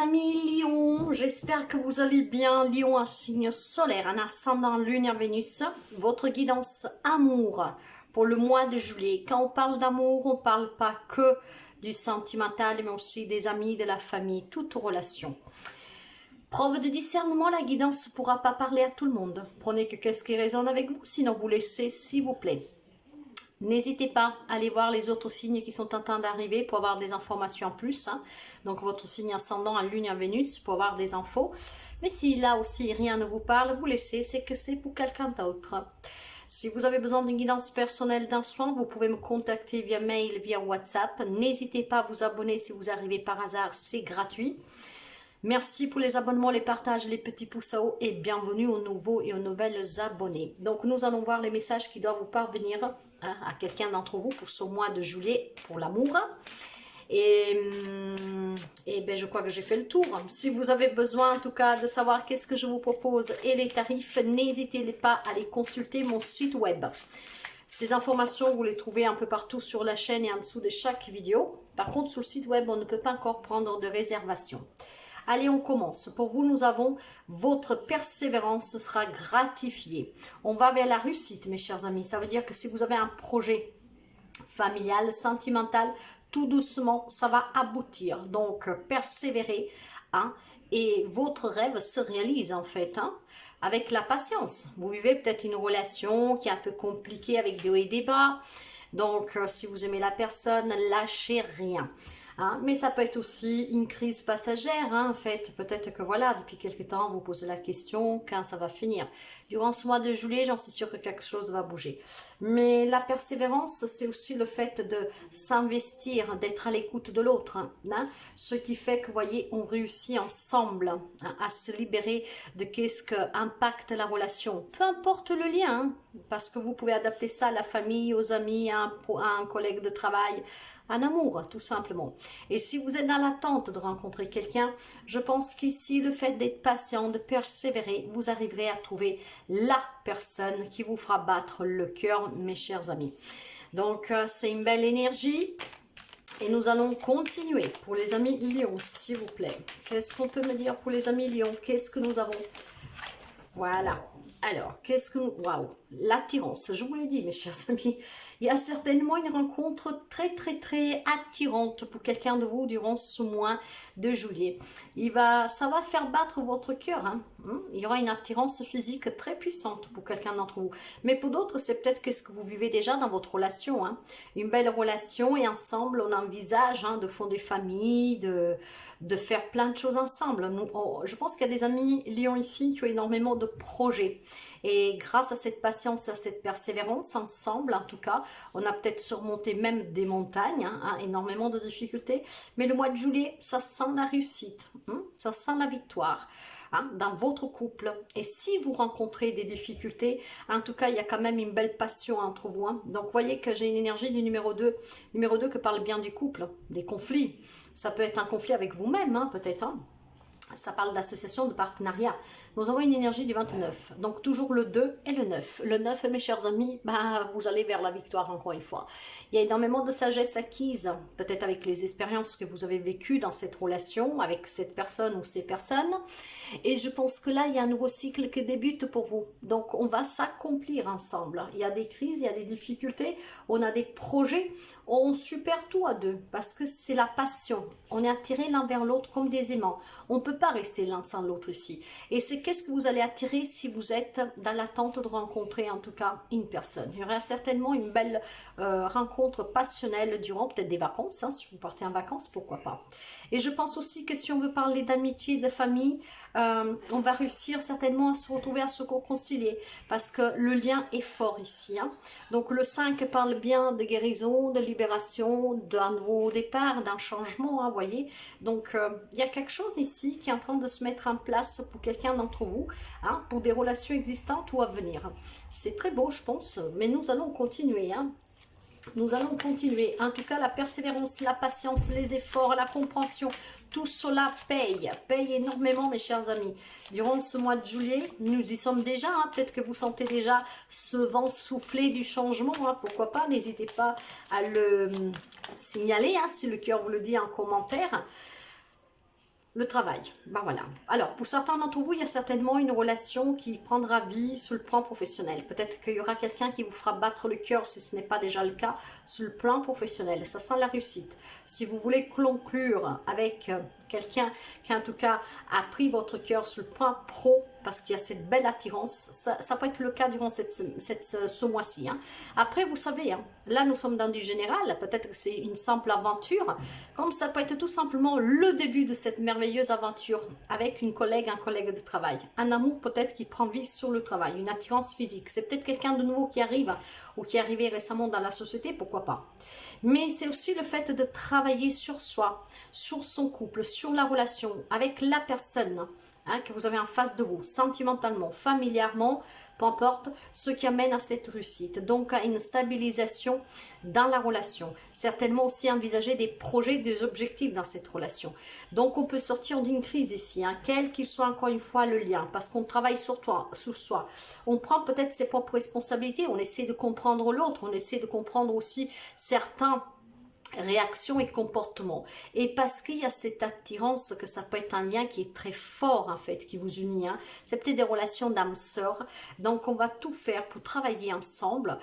amis Lion, j'espère que vous allez bien. Lion, un signe solaire, un ascendant lunaire Vénus, votre guidance amour pour le mois de juillet. Quand on parle d'amour, on ne parle pas que du sentimental, mais aussi des amis, de la famille, toute relation. Preuve de discernement, la guidance ne pourra pas parler à tout le monde. Prenez que qu'est-ce qui résonne avec vous, sinon vous laissez, s'il vous plaît. N'hésitez pas à aller voir les autres signes qui sont en train d'arriver pour avoir des informations en plus. Donc votre signe ascendant à Lune et à Vénus pour avoir des infos. Mais si là aussi rien ne vous parle, vous laissez, c'est que c'est pour quelqu'un d'autre. Si vous avez besoin d'une guidance personnelle, d'un soin, vous pouvez me contacter via mail, via WhatsApp. N'hésitez pas à vous abonner si vous arrivez par hasard, c'est gratuit. Merci pour les abonnements, les partages, les petits pouces à haut et bienvenue aux nouveaux et aux nouvelles abonnés. Donc nous allons voir les messages qui doivent vous parvenir à quelqu'un d'entre vous pour ce mois de juillet pour l'amour. Et ben, je crois que j'ai fait le tour. Si vous avez besoin en tout cas de savoir qu'est-ce que je vous propose et les tarifs, n'hésitez pas à aller consulter mon site web. Ces informations, vous les trouvez un peu partout sur la chaîne et en dessous de chaque vidéo. Par contre, sur le site web, on ne peut pas encore prendre de réservation. Allez, on commence. Pour vous, nous avons votre persévérance sera gratifiée. On va vers la réussite, mes chers amis. Ça veut dire que si vous avez un projet familial, sentimental, tout doucement, ça va aboutir. Donc, persévérez, et votre rêve se réalise en fait, avec la patience. Vous vivez peut-être une relation qui est un peu compliquée avec des hauts et des bas. Donc, si vous aimez la personne, lâchez rien. Mais ça peut être aussi une crise passagère, en fait. Peut-être que voilà, depuis quelque temps, vous posez la question quand ça va finir. Durant ce mois de juillet, j'en suis sûre que quelque chose va bouger. Mais la persévérance, c'est aussi le fait de s'investir, d'être à l'écoute de l'autre. Ce qui fait que, vous voyez, on réussit ensemble à se libérer de qu'est-ce que impacte la relation. Peu importe le lien, parce que vous pouvez adapter ça à la famille, aux amis, à un collègue de travail, un amour, tout simplement. Et si vous êtes dans l'attente de rencontrer quelqu'un, je pense qu'ici, le fait d'être patient, de persévérer, vous arriverez à trouver la personne qui vous fera battre le cœur, mes chers amis. Donc, c'est une belle énergie. Et nous allons continuer pour les amis Lion, s'il vous plaît. Qu'est-ce qu'on peut me dire pour les amis Lion? Qu'est-ce que nous avons? Voilà. Alors, qu'est-ce que nous... Waouh, l'attirance, je vous l'ai dit, mes chers amis. Il y a certainement une rencontre très, très, très attirante pour quelqu'un de vous durant ce mois de juillet. Ça va faire battre votre cœur. Il y aura une attirance physique très puissante pour quelqu'un d'entre vous. Mais pour d'autres, c'est peut-être ce que vous vivez déjà dans votre relation. Une belle relation et ensemble, on envisage de fonder famille, de faire plein de choses ensemble. Je pense qu'il y a des amis Lion ici qui ont énormément de projets. Et grâce à cette patience, à cette persévérance, ensemble en tout cas, on a peut-être surmonté même des montagnes, énormément de difficultés. Mais le mois de juillet, ça sent la réussite, ça sent la victoire dans votre couple. Et si vous rencontrez des difficultés, en tout cas, il y a quand même une belle passion entre vous. Donc, vous voyez que j'ai une énergie du numéro 2. Numéro 2 que parle bien du couple, des conflits. Ça peut être un conflit avec vous-même, peut-être. Ça parle d'association, de partenariat. Nous avons une énergie du 29. Donc, toujours le 2 et le 9. Le 9, mes chers amis, vous allez vers la victoire encore une fois. Il y a énormément de sagesse acquise, peut-être avec les expériences que vous avez vécues dans cette relation, avec cette personne ou ces personnes. Et je pense que là, il y a un nouveau cycle qui débute pour vous. Donc, on va s'accomplir ensemble. Il y a des crises, il y a des difficultés, on a des projets. On supère tout à deux parce que c'est la passion. On est attiré l'un vers l'autre comme des aimants. On ne peut pas rester l'un sans l'autre ici. Et c'est qu'est-ce que vous allez attirer si vous êtes dans l'attente de rencontrer en tout cas une personne. Il y aura certainement une belle rencontre passionnelle durant peut-être des vacances. Si vous partez en vacances, pourquoi pas. Et je pense aussi que si on veut parler d'amitié, de famille, on va réussir certainement à se retrouver, à se réconcilier parce que le lien est fort ici. Donc le 5 parle bien de guérison, de libération, d'un nouveau départ, d'un changement, vous voyez. Donc il y a quelque chose ici qui est en train de se mettre en place pour quelqu'un d'entre vous, pour des relations existantes ou à venir. C'est très beau, je pense, mais nous allons continuer. Nous allons continuer. En tout cas, la persévérance, la patience, les efforts, la compréhension, tout cela paye énormément, mes chers amis. Durant ce mois de juillet, nous y sommes déjà. Peut-être que vous sentez déjà ce vent souffler du changement. Pourquoi pas, n'hésitez pas à le signaler, si le cœur vous le dit en commentaire. Le travail, ben voilà. Alors, pour certains d'entre vous, il y a certainement une relation qui prendra vie sur le plan professionnel. Peut-être qu'il y aura quelqu'un qui vous fera battre le cœur, si ce n'est pas déjà le cas, sur le plan professionnel. Ça sent la réussite. Si vous voulez conclure avec quelqu'un qui, en tout cas, a pris votre cœur sur le plan pro, parce qu'il y a cette belle attirance, ça peut être le cas durant ce mois-ci. Hein. Après, vous savez, hein, là, nous sommes dans du général. Peut-être que c'est une simple aventure, comme ça peut être tout simplement le début de cette merveilleuse aventure avec une collègue, un collègue de travail. Un amour peut-être qui prend vie sur le travail, une attirance physique. C'est peut-être quelqu'un de nouveau qui arrive ou qui est arrivé récemment dans la société, pourquoi pas. Mais c'est aussi le fait de travailler sur soi, sur son couple, sur la relation avec la personne que vous avez en face de vous, sentimentalement, familièrement, peu importe, ce qui amène à cette réussite, donc à une stabilisation dans la relation. Certainement aussi envisager des projets, des objectifs dans cette relation. Donc on peut sortir d'une crise ici, quel qu'il soit encore une fois le lien, parce qu'on travaille sur soi. On prend peut-être ses propres responsabilités, on essaie de comprendre l'autre, on essaie de comprendre aussi certains réactions et comportements. Et parce qu'il y a cette attirance, que ça peut être un lien qui est très fort en fait, qui vous unit. C'est peut-être des relations d'âme sœur. Donc on va tout faire pour travailler ensemble.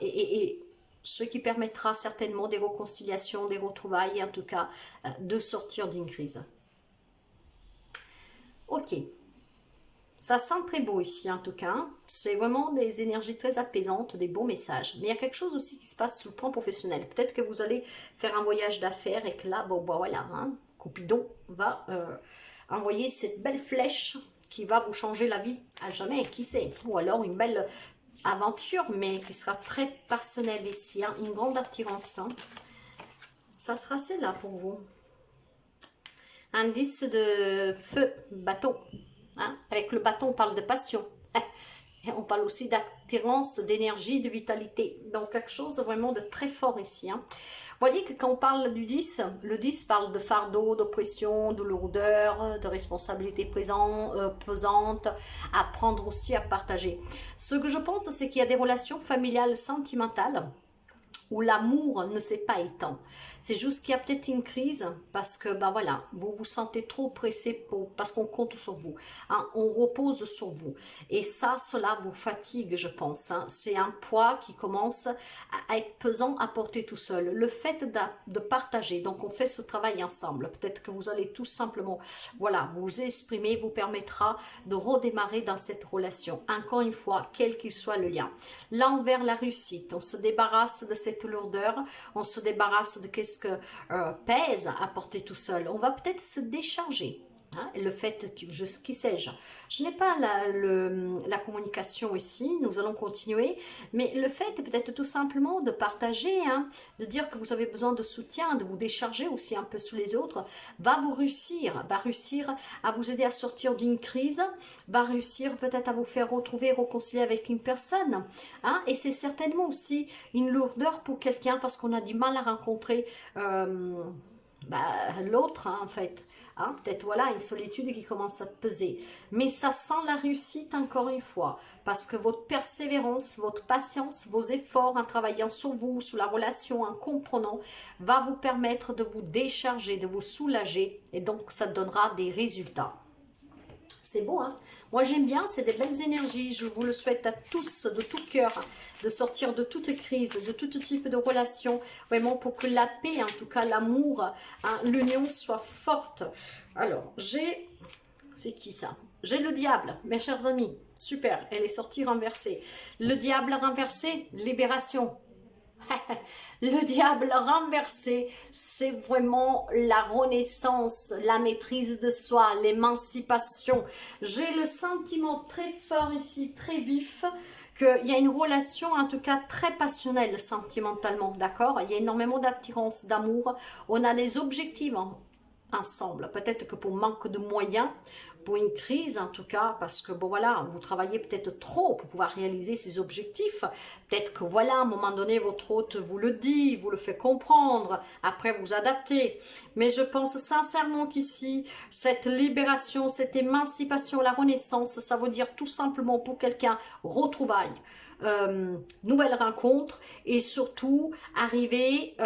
Et ce qui permettra certainement des réconciliations, des retrouvailles, et en tout cas de sortir d'une crise. Ok. Ça sent très beau ici en tout cas, c'est vraiment des énergies très apaisantes, des beaux messages. Mais il y a quelque chose aussi qui se passe sur le plan professionnel. Peut-être que vous allez faire un voyage d'affaires et que là, bon voilà, Cupidon va envoyer cette belle flèche qui va vous changer la vie à jamais, qui sait. Ou alors une belle aventure, mais qui sera très personnelle ici, une grande attirance. Ça sera celle-là pour vous. Indice de feu, bateau. Avec le bâton, on parle de passion. Et on parle aussi d'attirance, d'énergie, de vitalité. Donc, quelque chose vraiment de très fort ici. Vous voyez que quand on parle du 10, le 10 parle de fardeau, d'oppression, de lourdeur, de responsabilité pesante, à prendre aussi, à partager. Ce que je pense, c'est qu'il y a des relations familiales sentimentales où l'amour ne s'est pas éteint. C'est juste qu'il y a peut-être une crise parce que, ben voilà, vous vous sentez trop pressé parce qu'on compte sur vous. On repose sur vous. Et ça, cela vous fatigue, je pense. C'est un poids qui commence à être pesant à porter tout seul. Le fait de partager, donc on fait ce travail ensemble. Peut-être que vous allez tout simplement, voilà, vous exprimer, vous permettra de redémarrer dans cette relation. Encore une fois, quel qu'il soit le lien. Là, vers la réussite, on se débarrasse de cette lourdeur, on se débarrasse de qu'est-ce que pèse à porter tout seul. On va peut-être se décharger. Le fait que, qui sais-je, je n'ai pas la communication ici, nous allons continuer, mais le fait peut-être tout simplement de partager, de dire que vous avez besoin de soutien, de vous décharger aussi un peu sous les autres, va réussir à vous aider à sortir d'une crise, va réussir peut-être à vous faire retrouver, réconcilier avec une personne, et c'est certainement aussi une lourdeur pour quelqu'un parce qu'on a du mal à rencontrer l'autre en fait. Peut-être voilà une solitude qui commence à peser, mais ça sent la réussite encore une fois, parce que votre persévérance, votre patience, vos efforts en travaillant sur vous, sur la relation, en comprenant, va vous permettre de vous décharger, de vous soulager, et donc ça donnera des résultats. C'est beau, moi j'aime bien, c'est des belles énergies, je vous le souhaite à tous de tout cœur, de sortir de toute crise, de tout type de relation, vraiment pour que la paix, en tout cas l'amour, l'union soit forte. Alors, c'est qui ça? J'ai le diable, mes chers amis, super, elle est sortie renversée. Le diable renversé, libération. Le diable renversé, c'est vraiment la renaissance, la maîtrise de soi, l'émancipation. J'ai le sentiment très fort ici, très vif, qu'il y a une relation en tout cas très passionnelle sentimentalement, d'accord? Il y a énormément d'attirance, d'amour, on a des objectifs ensemble, peut-être que pour manque de moyens, pour une crise en tout cas, parce que bon voilà, vous travaillez peut-être trop pour pouvoir réaliser ces objectifs, peut-être que voilà, à un moment donné, votre hôte vous le dit, vous le fait comprendre, après vous adaptez, mais je pense sincèrement qu'ici, cette libération, cette émancipation, la renaissance, ça veut dire tout simplement pour quelqu'un, retrouvailles, nouvelle rencontre et surtout arriver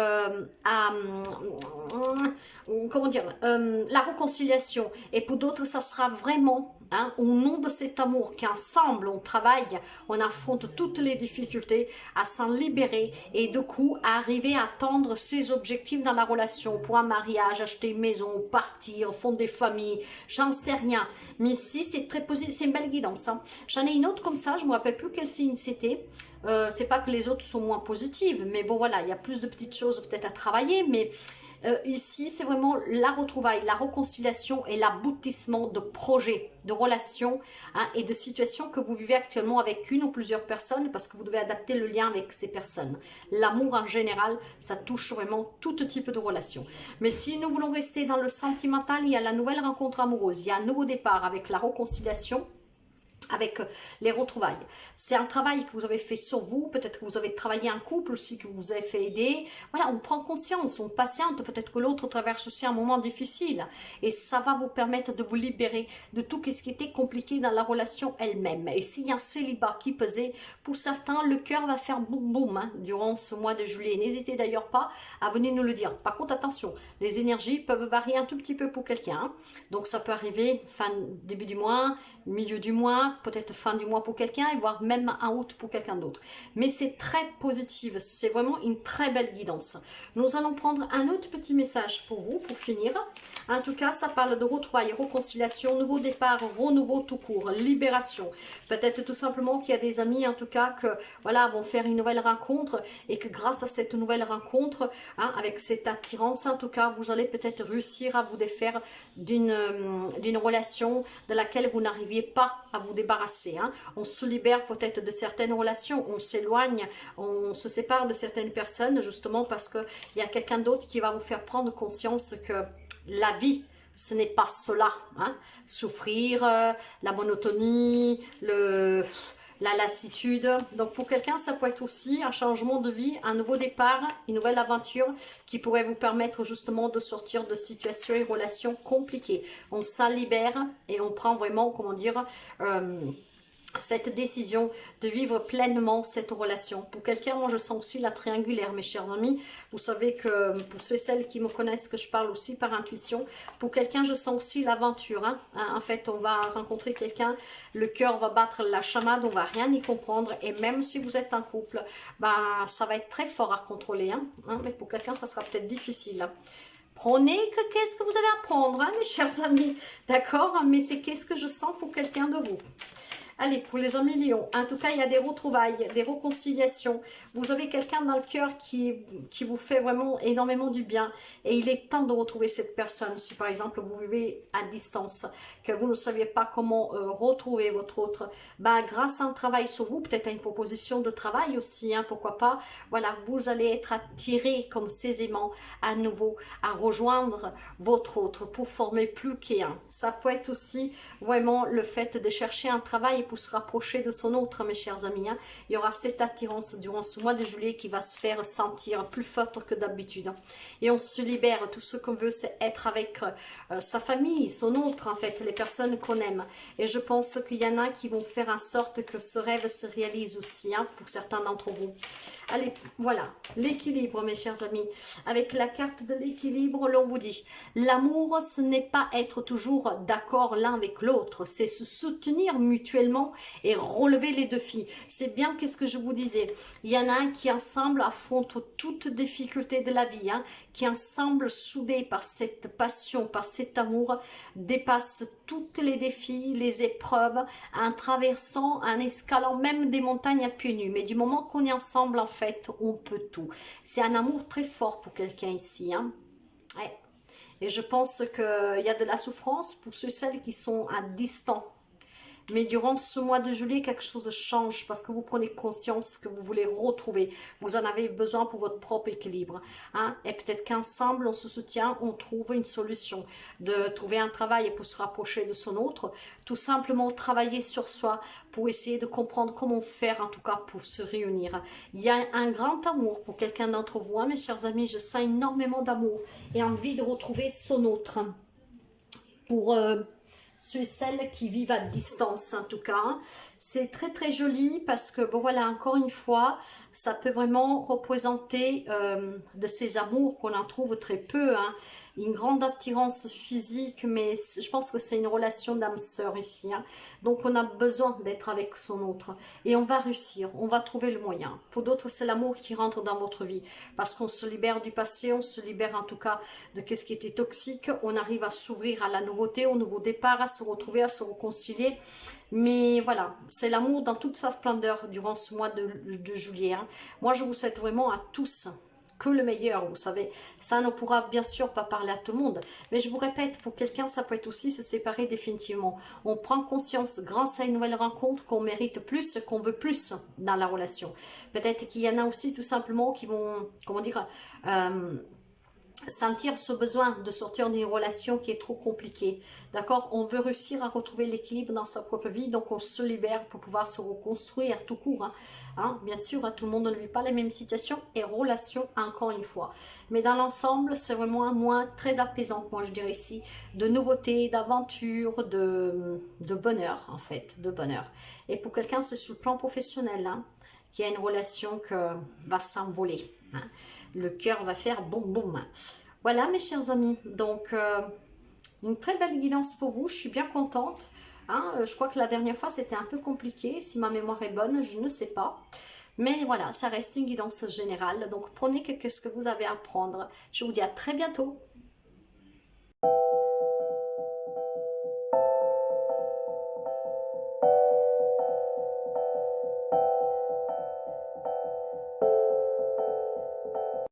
comment dire, la réconciliation. Et pour d'autres, ça sera vraiment au nom de cet amour qu'ensemble on travaille, on affronte toutes les difficultés, à s'en libérer et du coup à arriver à atteindre ses objectifs dans la relation, pour un mariage, acheter une maison, partir, fonder des familles, j'en sais rien. Mais ici c'est très positif, c'est une belle guidance. J'en ai une autre comme ça, je me rappelle plus quel signe c'était. C'est pas que les autres sont moins positives, mais bon voilà, il y a plus de petites choses peut-être à travailler, mais ici, c'est vraiment la retrouvaille, la réconciliation et l'aboutissement de projets, de relations et de situations que vous vivez actuellement avec une ou plusieurs personnes parce que vous devez adapter le lien avec ces personnes. L'amour en général, ça touche vraiment tout type de relations. Mais si nous voulons rester dans le sentimental, il y a la nouvelle rencontre amoureuse, il y a un nouveau départ avec la réconciliation, avec les retrouvailles. C'est un travail que vous avez fait sur vous, peut-être que vous avez travaillé en couple aussi, que vous avez fait aider. Voilà, on prend conscience, on patiente, peut-être que l'autre traverse aussi un moment difficile. Et ça va vous permettre de vous libérer de tout ce qui était compliqué dans la relation elle-même. Et s'il y a un célibat qui pesait, pour certains, le cœur va faire boum boum durant ce mois de juillet. N'hésitez d'ailleurs pas à venir nous le dire. Par contre, attention, les énergies peuvent varier un tout petit peu pour quelqu'un. Donc ça peut arriver début du mois, milieu du mois, peut-être fin du mois pour quelqu'un, et voire même en août pour quelqu'un d'autre. Mais c'est très positif, c'est vraiment une très belle guidance. Nous allons prendre un autre petit message pour vous, pour finir. En tout cas, ça parle de retrouvailles, réconciliation, nouveau départ, renouveau tout court, libération. Peut-être tout simplement qu'il y a des amis, en tout cas, que voilà, vont faire une nouvelle rencontre, et que grâce à cette nouvelle rencontre, avec cette attirance, en tout cas, vous allez peut-être réussir à vous défaire d'une relation de laquelle vous n'arriviez pas à vous débarrasser. On se libère peut-être de certaines relations, on s'éloigne, on se sépare de certaines personnes, justement parce qu'il y a quelqu'un d'autre qui va vous faire prendre conscience que la vie, ce n'est pas cela. Souffrir, la monotonie, la lassitude. Donc pour quelqu'un, ça peut être aussi un changement de vie, un nouveau départ, une nouvelle aventure qui pourrait vous permettre justement de sortir de situations et relations compliquées. On s'en libère et on prend vraiment, comment dire, cette décision de vivre pleinement cette relation. Pour quelqu'un, moi je sens aussi la triangulaire, mes chers amis. Vous savez que pour ceux et celles qui me connaissent, que je parle aussi par intuition. Pour quelqu'un, je sens aussi l'aventure. En fait, on va rencontrer quelqu'un, le cœur va battre la chamade, on va rien y comprendre. Et même si vous êtes en couple, ça va être très fort à contrôler. Mais pour quelqu'un, ça sera peut-être difficile. Prenez qu'est-ce que vous avez à prendre, mes chers amis. D'accord? Mais c'est qu'est-ce que je sens pour quelqu'un de vous. Allez, pour les amis Lions, en tout cas, il y a des retrouvailles, des réconciliations. Vous avez quelqu'un dans le cœur qui vous fait vraiment énormément du bien. Et il est temps de retrouver cette personne. Si par exemple, vous vivez à distance, que vous ne saviez pas comment retrouver votre autre, grâce à un travail sur vous, peut-être à une proposition de travail aussi, pourquoi pas, voilà, vous allez être attiré comme ces aimants à nouveau, à rejoindre votre autre pour former plus qu'un. Ça peut être aussi vraiment le fait de chercher un travail pour se rapprocher de son autre, mes chers amis. Il y aura cette attirance durant ce mois de juillet qui va se faire sentir plus forte que d'habitude. Et on se libère, tout ce qu'on veut, c'est être avec sa famille, son autre, en fait, les personnes qu'on aime. Et je pense qu'il y en a qui vont faire en sorte que ce rêve se réalise aussi, pour certains d'entre vous. Allez, voilà, l'équilibre, mes chers amis. Avec la carte de l'équilibre, l'on vous dit, l'amour, ce n'est pas être toujours d'accord l'un avec l'autre, c'est se soutenir mutuellement et relever les défis. C'est bien qu'est-ce que je vous disais. Il y en a un qui ensemble affrontent toute difficulté de la vie, qui ensemble, soudés par cette passion, par cet amour, dépassent tous les défis, les épreuves, en traversant, en escalant même des montagnes à pieds nus. Mais du moment qu'on est ensemble, en fait, on peut tout. C'est un amour très fort pour quelqu'un ici. Ouais. Et je pense qu'il y a de la souffrance pour ceux et celles qui sont à distance. Mais durant ce mois de juillet, quelque chose change parce que vous prenez conscience que vous voulez retrouver. Vous en avez besoin pour votre propre équilibre. Et peut-être qu'ensemble, on se soutient, on trouve une solution. De trouver un travail pour se rapprocher de son autre. Tout simplement travailler sur soi pour essayer de comprendre comment faire, en tout cas, pour se réunir. Il y a un grand amour pour quelqu'un d'entre vous. Mes chers amis, je sens énormément d'amour et envie de retrouver son autre. Pour ceux et celles qui vivent à distance en tout cas. C'est très très joli parce que, bon voilà, encore une fois, ça peut vraiment représenter de ces amours qu'on en trouve très peu, hein. Une grande attirance physique, mais je pense que c'est une relation d'âme-sœur ici, hein. Donc on a besoin d'être avec son autre et on va réussir, on va trouver le moyen. Pour d'autres, c'est l'amour qui rentre dans votre vie parce qu'on se libère du passé, on se libère en tout cas de ce qui était toxique, on arrive à s'ouvrir à la nouveauté, au nouveau départ, à se retrouver, à se réconcilier. Mais voilà, c'est l'amour dans toute sa splendeur durant ce mois de juillet, hein. Moi, je vous souhaite vraiment à tous que le meilleur, vous savez. Ça ne pourra bien sûr pas parler à tout le monde, mais je vous répète, pour quelqu'un, ça peut être aussi se séparer définitivement. On prend conscience, grâce à une nouvelle rencontre, qu'on mérite plus, qu'on veut plus dans la relation. Peut-être qu'il y en a aussi tout simplement qui vont, comment dire, sentir ce besoin de sortir d'une relation qui est trop compliquée, d'accord? On veut réussir à retrouver l'équilibre dans sa propre vie, donc on se libère pour pouvoir se reconstruire tout court, hein. Bien sûr, tout le monde ne vit pas les mêmes situations et relations, encore une fois. Mais dans l'ensemble, c'est vraiment un mois très apaisant, moi je dirais ici, de nouveautés, d'aventures, de bonheur, en fait, de bonheur. Et pour quelqu'un, c'est sur le plan professionnel, hein, qui a une relation que va s'envoler, hein. Le cœur va faire boum boum. Voilà mes chers amis, donc une très belle guidance pour vous, je suis bien contente, hein. Je crois que la dernière fois c'était un peu compliqué, si ma mémoire est bonne, je ne sais pas. Mais voilà, ça reste une guidance générale, donc prenez ce que vous avez à prendre. Je vous dis à très bientôt.